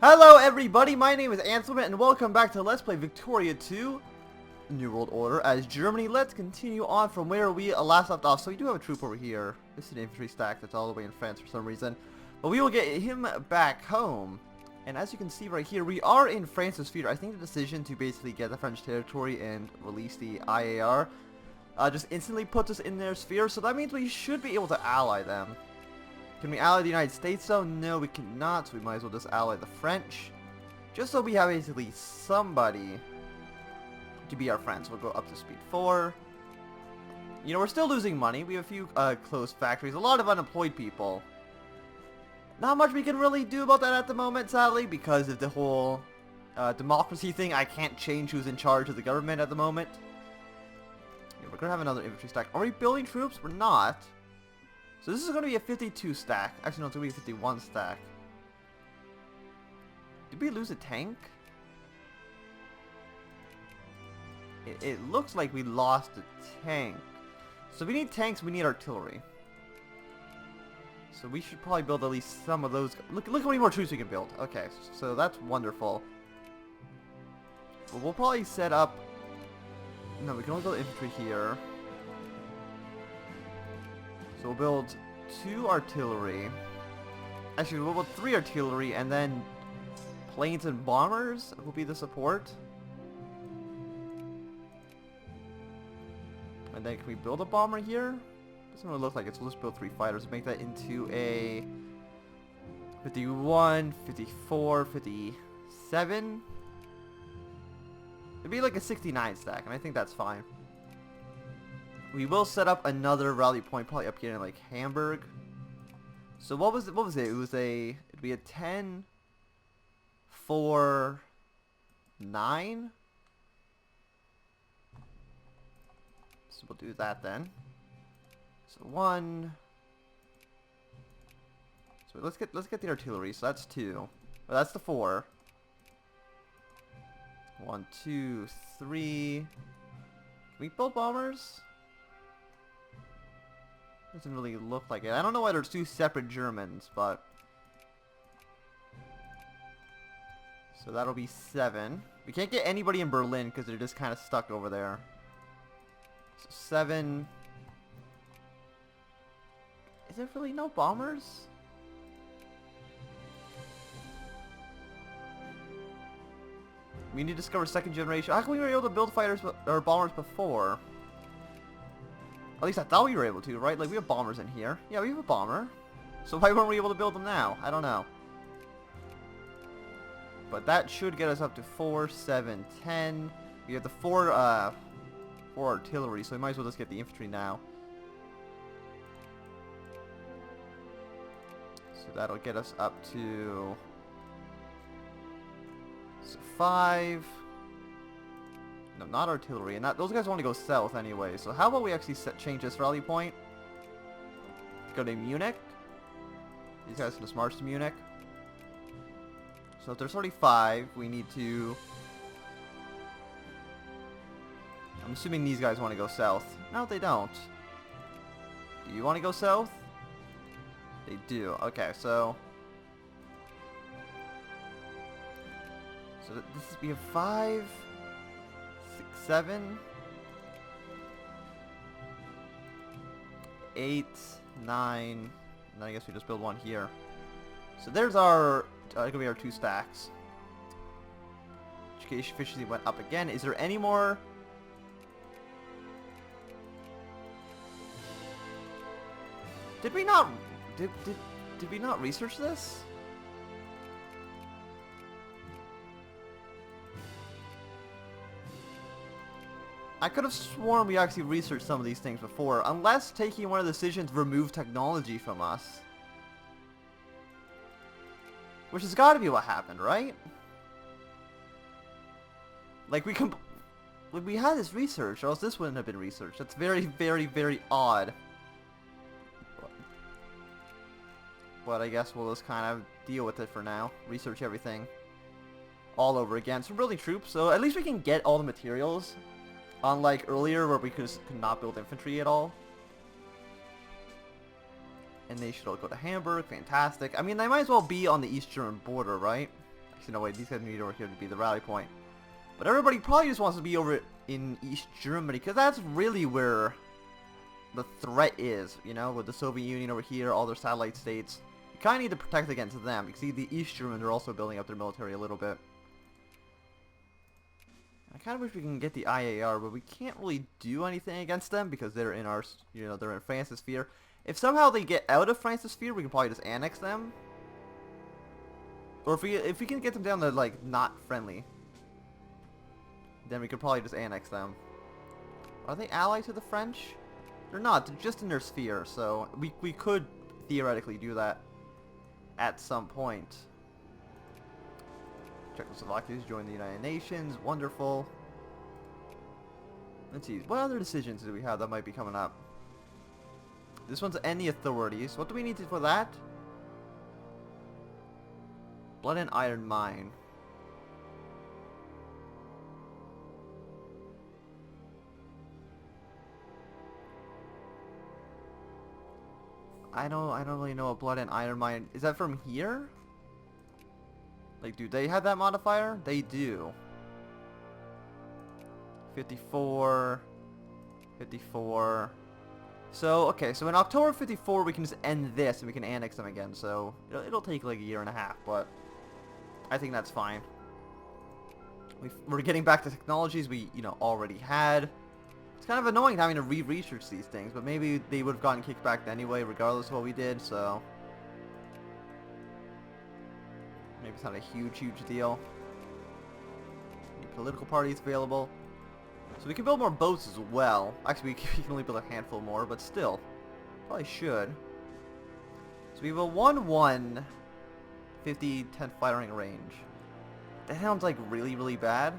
Hello everybody, my name is Anselman and welcome back to Let's Play Victoria 2 New World Order as Germany. Let's continue on from where we last left off. So we do have a troop over here. This is an infantry stack that's all the way in France for some reason. But we will get him back home. And as you can see right here, we are in France's sphere. I think the decision to basically get the French territory and release the IAR just instantly puts us in their sphere. So that means we should be able to ally them. Can we ally the United States though? No, we cannot, so we might as well just ally the French. Just so we have basically somebody to be our friends. We'll go up to speed 4. You know, we're still losing money. We have a few closed factories, a lot of unemployed people. Not much we can really do about that at the moment, sadly, because of the whole democracy thing. I can't change who's in charge of the government at the moment. Yeah, we're going to have another infantry stack. Are we building troops? We're not. So this is going to be a 52 stack. Actually, no, it's going to be a 51 stack. Did we lose a tank? It looks like we lost a tank. So we need tanks, we need artillery. So we should probably build at least some of those. Look how many more troops we can build. Okay, so that's wonderful. Well, we'll probably set up... No, we can only build infantry here. So we'll build 2 artillery. Actually, we'll build 3 artillery, and then planes and bombers will be the support. And then can we build a bomber here? Doesn't really look like it, so let's build 3 fighters. Make that into a 51, 54, 57. It'd be like a 69 stack, and I think that's fine. We will set up another rally point, probably up here in like Hamburg. So what was it? It'd be a 10, 4, 9. So we'll do that then. So 1. So let's get the artillery. So that's 2. Well, that's the 4. 1, 2, 3. Can we build bombers? Doesn't really look like it. I don't know why there's 2 separate Germans, but... So that'll be 7. We can't get anybody in Berlin because they're just kind of stuck over there. So 7. Is there really no bombers? We need to discover 2nd generation. How come we were able to build fighters or bombers before? At least I thought we were able to, right? Like, we have bombers in here. Yeah, we have a bomber. So why weren't we able to build them now? I don't know. But that should get us up to 4, 7, 10. We have the 4 artillery, so we might as well just get the infantry now. So that'll get us up to 5. No, not artillery, and those guys want to go south anyway. So how about we actually change this rally point? Go to Munich. These guys can just march to Munich. So if there's 35, we need to... I'm assuming these guys want to go south. No, they don't. Do you want to go south? They do. Okay, so... So this is... We have 5... 6, 7, 8, 9, and then I guess we just build 1 here. So there's our, gonna be our 2 stacks. Education efficiency went up again. Is there any more? Did we not, did we not research this? I could have sworn we actually researched some of these things before, unless taking one of the decisions removed technology from us. Which has got to be what happened, right? Like, we had this research, or else this wouldn't have been researched. That's very, very, very odd. But I guess we'll just kind of deal with it for now. Research everything all over again. So building troops, so at least we can get all the materials. Unlike earlier where we could not build infantry at all. And they should all go to Hamburg. Fantastic. I mean, they might as well be on the East German border, right? I You know, wait, these guys need over here to be the rally point. But everybody probably just wants to be over in East Germany, because that's really where the threat is, you know, with the Soviet Union over here, all their satellite states. You kind of need to protect against them. You can see the East Germans are also building up their military a little bit. I kind of wish we can get the IAR, but we can't really do anything against them because they're in our, you know, they're in France's sphere. If somehow they get out of France's sphere, we can probably just annex them. Or if we can get them down to, like, not friendly, then we could probably just annex them. Are they allied to the French? They're not. They're just in their sphere, so we could theoretically do that at some point. Czechoslovakia's joined the United Nations. Wonderful. Let's see. What other decisions do we have that might be coming up? This one's end the authorities. What do we need for that? Blood and Iron Mine. I don't really know what Blood and Iron Mine is. That from here? Like, do they have that modifier? They do. 54. 54. So, okay, so in October 54 we can just end this and we can annex them again. So, it'll take like a year and a half, but I think that's fine. We're getting back to technologies we, you know, already had. It's kind of annoying having to re-research these things, but maybe they would have gotten kicked back anyway, regardless of what we did, so maybe it's not a huge deal. Any political parties available. So we can build more boats as well. Actually, we can only build a handful more, but still. Probably should. So we have a 1-1 50-10 firing range. That sounds like really bad.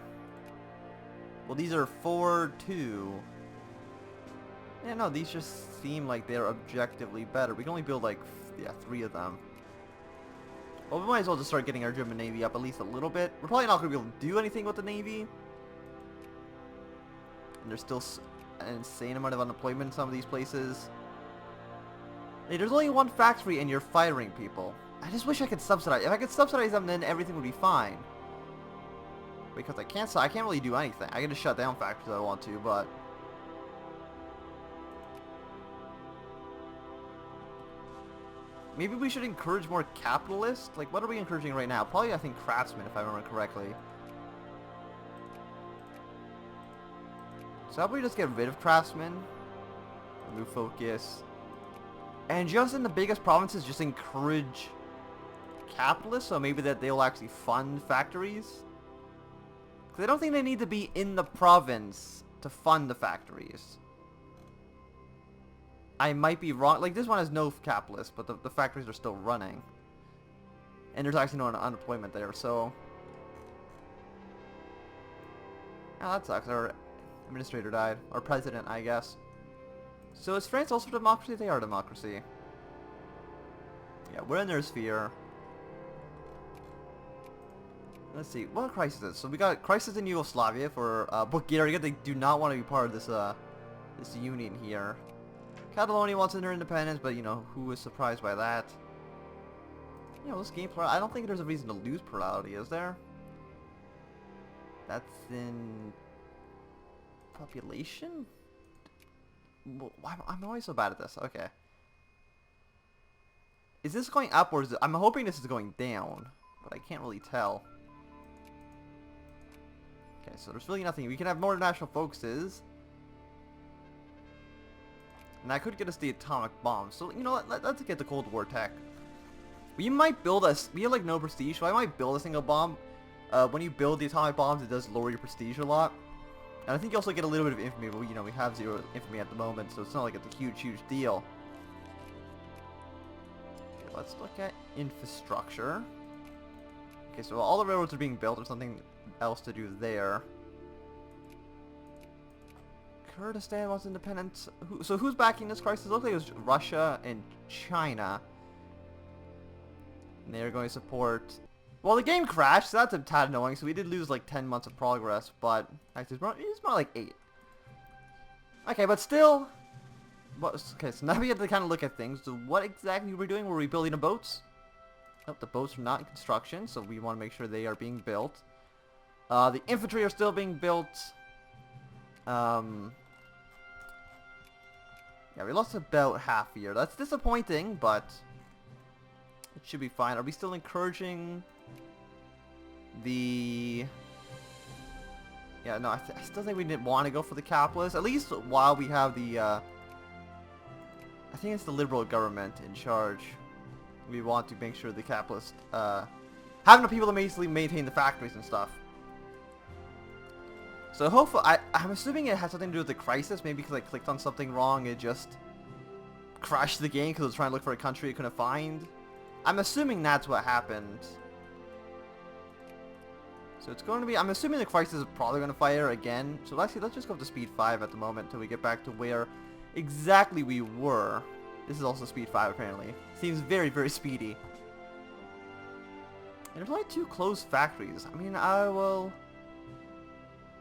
Well, these are 4-2. Yeah, no, these just seem like they're objectively better. We can only build like, yeah, 3 of them. Well, we might as well just start getting our German Navy up at least a little bit. We're probably not going to be able to do anything with the Navy. And there's still an insane amount of unemployment in some of these places. Hey, there's only 1 factory and you're firing people. I just wish I could subsidize. If I could subsidize them, then everything would be fine. Because I can't really do anything. I can just shut down factories if I want to, but maybe we should encourage more capitalists? Like, what are we encouraging right now? Probably, I think, craftsmen, if I remember correctly. So how about we just get rid of craftsmen? Remove focus. And just in the biggest provinces, just encourage capitalists, so maybe that they'll actually fund factories? Because I don't think they need to be in the province to fund the factories. I might be wrong. Like, this one has no capitalists, but the factories are still running. And there's actually no unemployment there, so oh, that sucks. Our administrator died. Our president, I guess. So is France also democracy? They are democracy. Yeah, we're in their sphere. Let's see, what crisis? So we got crisis in Yugoslavia for Bulgaria. They do not want to be part of this this union here. Catalonia wants their independence, but you know, who is surprised by that? You know, this game plurality, I don't think there's a reason to lose plurality, is there? That's in population? Well, I'm always so bad at this. Okay. Is this going up or is it, I'm hoping this is going down, but I can't really tell. Okay, so there's really nothing. We can have more national focuses. And that could get us the atomic bomb. So, you know, let's get the Cold War tech. We might build we have like no prestige, so I might build a single bomb. When you build the atomic bombs, it does lower your prestige a lot. And I think you also get a little bit of infamy, but you know, we have 0 infamy at the moment, so it's not like it's a huge deal. Okay, let's look at infrastructure. Okay, so all the railroads are being built. There's something else to do there. Kurdistan wants independence. So who's backing this crisis? It looks like it was Russia and China. And they're going to support... Well, the game crashed, so that's a tad annoying. So we did lose like 10 months of progress, but actually it's more like 8. Okay, but still... Okay, so now we have to kind of look at things. So what exactly were we doing? Were we building the boats? Oh, the boats are not in construction, so we want to make sure they are being built. The infantry are still being built. Yeah, we lost about half a year. That's disappointing, but it should be fine. Are we still encouraging the... Yeah, no, I still think we didn't want to go for the capitalists, at least while we have the, I think it's the liberal government in charge. We want to make sure the capitalists, have enough people to basically maintain the factories and stuff. So hopefully, I'm assuming it has something to do with the crisis, maybe because I clicked on something wrong, it just crashed the game because it was trying to look for a country it couldn't find. I'm assuming that's what happened. So it's going to be, I'm assuming the crisis is probably going to fire again. So let's just go up to speed 5 at the moment until we get back to where exactly we were. This is also speed 5 apparently. Seems very, very speedy. And there's only 2 closed factories. I mean, well,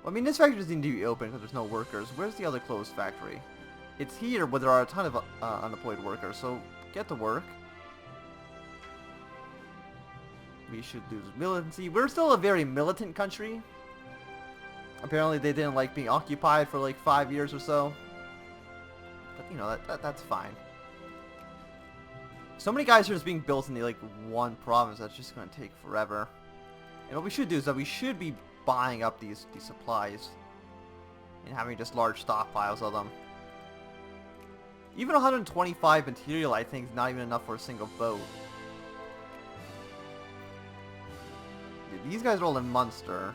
I mean, this factory doesn't need to be open because there's no workers. Where's the other closed factory? It's here, but there are a ton of unemployed workers, so get to work. We should lose militancy. We're still a very militant country. Apparently they didn't like being occupied for like 5 years or so. But you know, that's fine. So many guys are just being built in the like one province that's just going to take forever. And what we should do is that we should be buying up these supplies and having just large stockpiles of them. Even 125 material I think is not even enough for a single boat. Dude, these guys are all in Munster.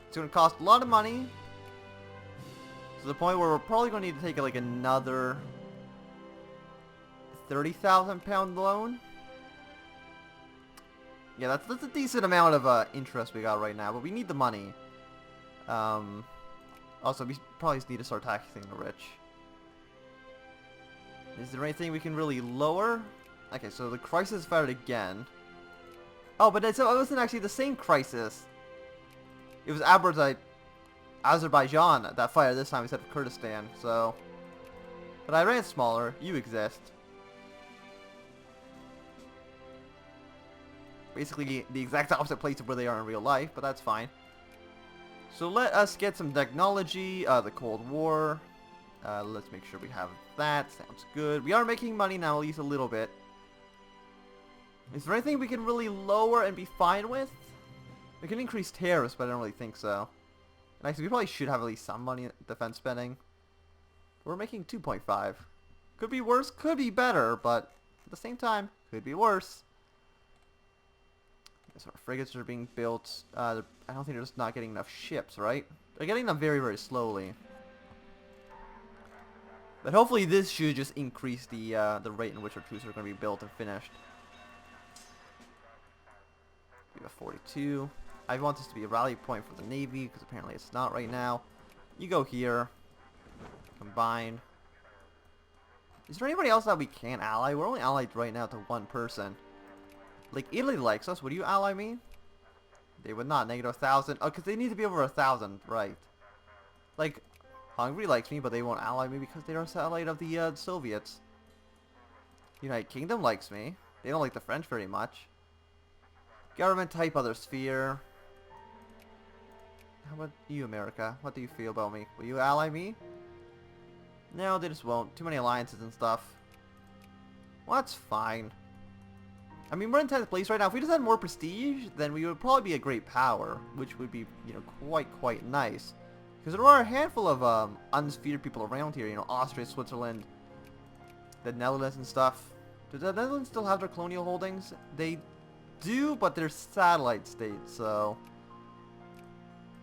It's going to cost a lot of money. To the point where we're probably going to need to take like another £30,000 loan. Yeah, that's a decent amount of interest we got right now, but we need the money. Also, we probably just need to start taxing the rich. Is there anything we can really lower? Okay, so the crisis fired again. Oh, but it wasn't actually the same crisis. It was Azerbaijan that fired this time instead of Kurdistan, so... But Iran's smaller. You exist. Basically the exact opposite place of where they are in real life, but that's fine. So let us get some technology, the Cold War. Let's make sure we have that. Sounds good. We are making money now, at least a little bit. Is there anything we can really lower and be fine with? We can increase tariffs, but I don't really think so. And actually, we probably should have at least some money in defense spending. We're making 2.5. Could be worse, could be better, but at the same time, could be worse. So our frigates are being built. I don't think they're just not getting enough ships, right? They're getting them very, very slowly. But hopefully this should just increase the rate in which our troops are going to be built and finished. We have 42. I want this to be a rally point for the Navy, because apparently it's not right now. You go here. Combine. Is there anybody else that we can ally? We're only allied right now to one person. Like, Italy likes us. Would you ally me? They would not. Negative 1,000. Oh, because they need to be over 1,000. Right. Like, Hungary likes me, but they won't ally me because they are a satellite of the Soviets. United Kingdom likes me. They don't like the French very much. Government type, other sphere. How about you, America? What do you feel about me? Will you ally me? No, they just won't. Too many alliances and stuff. Well, that's fine. I mean, we're in 10th place right now. If we just had more prestige, then we would probably be a great power, which would be, you know, quite nice. Because there are a handful of unsphered people around here. You know, Austria, Switzerland, the Netherlands and stuff. Do the Netherlands still have their colonial holdings? They do, but they're satellite states, so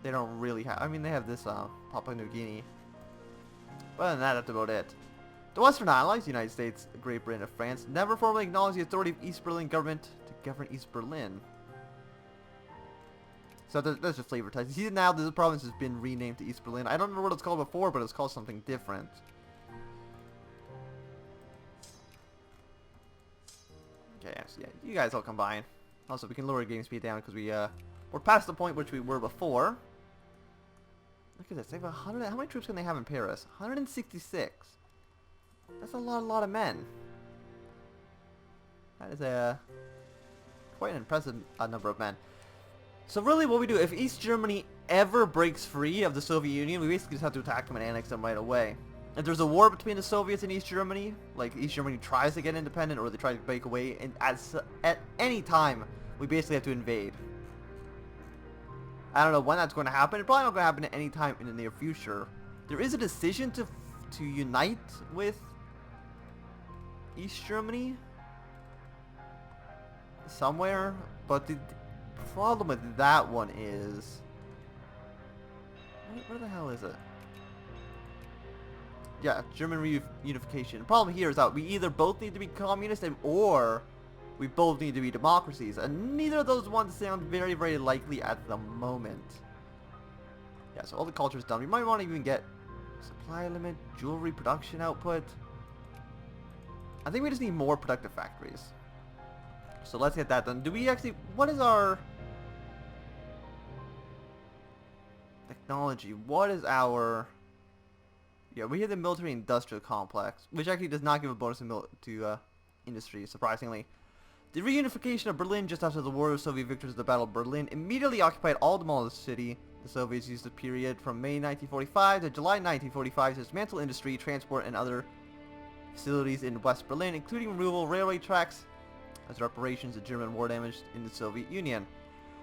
they don't really have. I mean, they have this Papua New Guinea. But other than that, that's about it. The Western Allies, United States, Great Britain, and France, never formally acknowledged the authority of East Berlin government to govern East Berlin. So that's just flavor text. See, now this province has been renamed to East Berlin. I don't remember what it's called before, but it's called something different. Okay, so yeah, you guys all combine. Also, we can lower game speed down because we're past the point which we were before. Look at this. They have 100. How many troops can they have in Paris? 166. That's a lot of men. That is a quite an impressive number of men. So really what we do, if East Germany ever breaks free of the Soviet Union, we basically just have to attack them and annex them right away. If there's a war between the Soviets and East Germany, like East Germany tries to get independent or they try to break away, and at any time, we basically have to invade. I don't know when that's going to happen. It's probably not going to happen at any time in the near future. There is a decision to unite with East Germany somewhere, but the problem with that one is... Where the hell is it? Yeah, German reunification. The problem here is that we either both need to be communist or we both need to be democracies, and neither of those ones sound very, very likely at the moment. Yeah, so all the culture's done. We might want to even get supply limit, jewelry production output. I think we just need more productive factories. So let's get that done. Do we actually... What is our... technology? What is our... Yeah, we have the military industrial complex, which actually does not give a bonus to industry, surprisingly. The reunification of Berlin just after the war of Soviet victors at the Battle of Berlin immediately occupied all the malls of the city. The Soviets used the period from May 1945 to July 1945 to dismantle industry, transport, and other facilities in West Berlin, including removal of railway tracks as reparations of German war damage in the Soviet Union.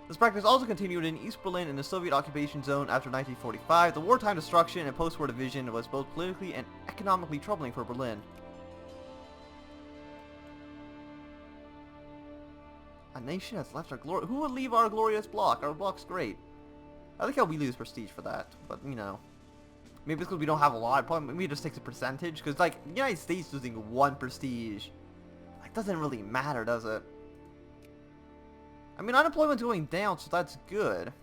This practice also continued in East Berlin in the Soviet occupation zone after 1945. The wartime destruction and post-war division was both politically and economically troubling for Berlin. A nation has left our glory. Who would leave our glorious block? Our block's great. I like how we lose prestige for that, but you know, maybe it's because we don't have a lot. Probably maybe it just takes a percentage. Because like the United States losing 1 prestige, like doesn't really matter, does it? I mean, unemployment's going down, so that's good.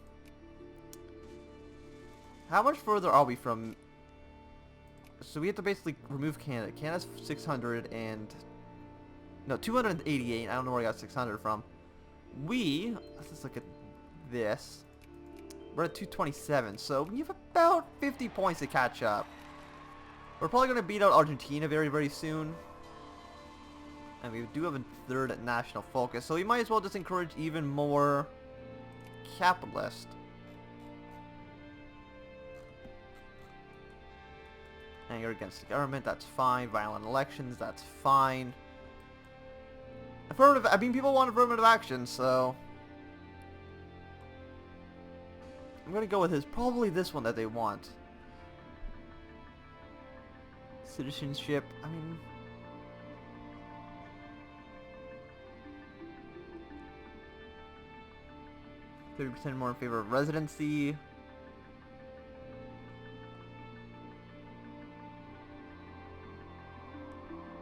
How much further are we from... So we have to basically remove Canada. Canada's 600 and... No, 288. I don't know where I got 600 from. Let's just look at this. We're at 227, so we have about 50 points to catch up. We're probably going to beat out Argentina very, very soon. And we do have a third national focus, so we might as well just encourage even more capitalist. Anger against the government, that's fine. Violent elections, that's fine. Affirmative, I mean, people want affirmative action, so... I'm gonna go with probably this one that they want. Citizenship, I mean... 30% more in favor of residency.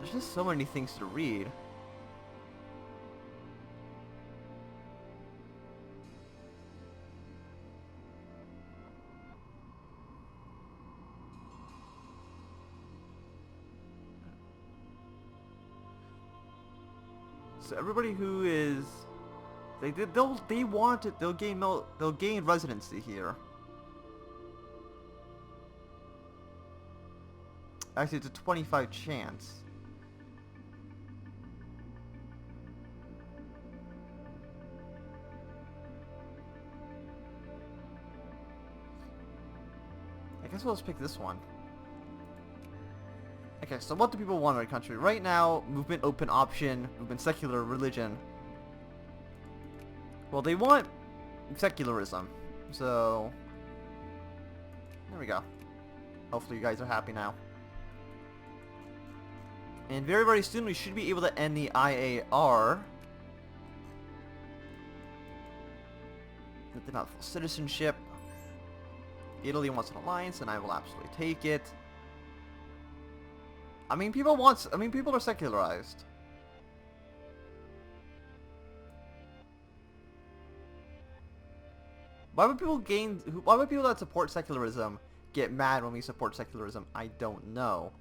There's just so many things to read. So everybody who is... They want it. They'll gain residency here. Actually, it's a 25 chance. I guess we'll just pick this one. Okay, so what do people want in our country? Right now, movement open option, movement secular religion. Well, they want secularism, so there we go. Hopefully you guys are happy now. And very, very soon we should be able to end the IAR. The not full citizenship. Italy wants an alliance, and I will absolutely take it. I mean, people are secularized. Why would people that support secularism get mad when we support secularism? I don't know.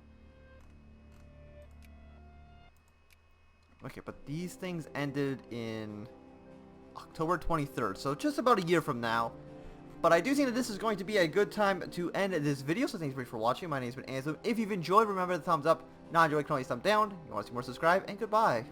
Okay, but these things ended in October 23rd, so just about a year from now. But I do think that this is going to be a good time to end this video, so thanks for watching. My name has been Ansel. If you've enjoyed, remember the thumbs up. Not enjoyed, you can always thumb down. If you want to see more, subscribe, and goodbye.